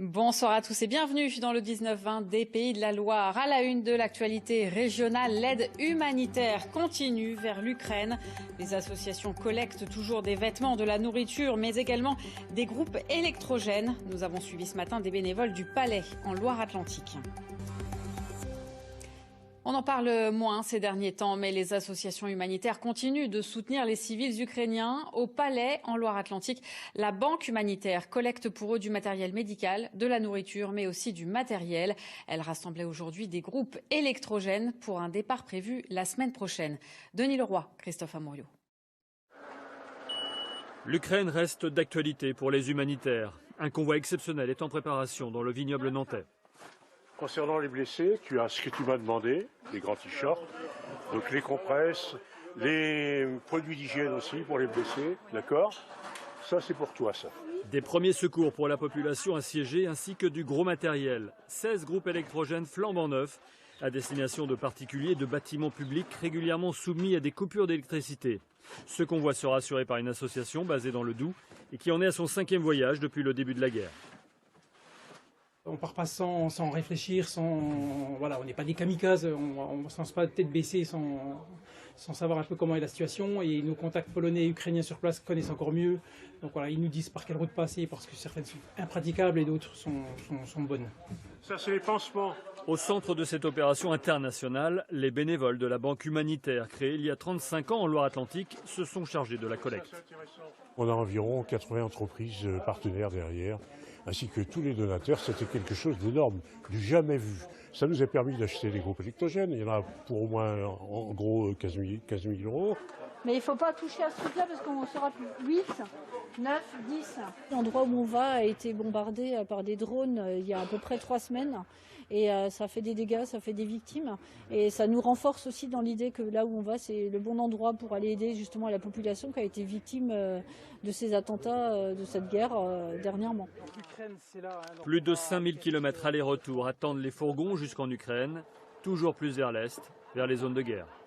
Bonsoir à tous et bienvenue dans le 19-20 des Pays de la Loire. À la une de l'actualité régionale, l'aide humanitaire continue vers l'Ukraine. Les associations collectent toujours des vêtements, de la nourriture, mais également des groupes électrogènes. Nous avons suivi ce matin des bénévoles du Palais en Loire-Atlantique. On en parle moins ces derniers temps, mais les associations humanitaires continuent de soutenir les civils ukrainiens. Au Palais, en Loire-Atlantique, la Banque humanitaire collecte pour eux du matériel médical, de la nourriture, mais aussi du matériel. Elle rassemblait aujourd'hui des groupes électrogènes pour un départ prévu la semaine prochaine. Denis Leroy, Christophe Amoriot. L'Ukraine reste d'actualité pour les humanitaires. Un convoi exceptionnel est en préparation dans le vignoble nantais. Concernant les blessés, tu as ce que tu m'as demandé, les grands t-shirts, donc les compresses, les produits d'hygiène aussi pour les blessés, d'accord? Ça c'est pour toi ça. Des premiers secours pour la population assiégée ainsi que du gros matériel. 16 groupes électrogènes flambant neufs à destination de particuliers et de bâtiments publics régulièrement soumis à des coupures d'électricité. Ce convoi sera assuré par une association basée dans le Doubs et qui en est à son 5e voyage depuis le début de la guerre. On part pas sans réfléchir, voilà, on n'est pas des kamikazes, on ne se lance pas tête baissée sans savoir un peu comment est la situation. Et nos contacts polonais et ukrainiens sur place connaissent encore mieux. Donc voilà, ils nous disent par quelle route passer parce que certaines sont impraticables et d'autres sont bonnes. Ça c'est les pansements. Au centre de cette opération internationale, les bénévoles de la Banque humanitaire créée il y a 35 ans en Loire-Atlantique se sont chargés de la collecte. On a environ 80 entreprises partenaires derrière, ainsi que tous les donateurs. C'était quelque chose d'énorme, du jamais vu. Ça nous a permis d'acheter des groupes électrogènes. Il y en a pour au moins, en gros, 15 000 euros. Mais il ne faut pas toucher à ce truc-là parce qu'on sera plus 8, 9, 10. L'endroit où on va a été bombardé par des drones il y a à peu près 3 semaines. Et ça fait des dégâts, ça fait des victimes. Et ça nous renforce aussi dans l'idée que là où on va, c'est le bon endroit pour aller aider justement la population qui a été victime de ces attentats, de cette guerre dernièrement. Plus de 5000 km aller-retour attendent les fourgons jusqu'en Ukraine, toujours plus vers l'est, vers les zones de guerre.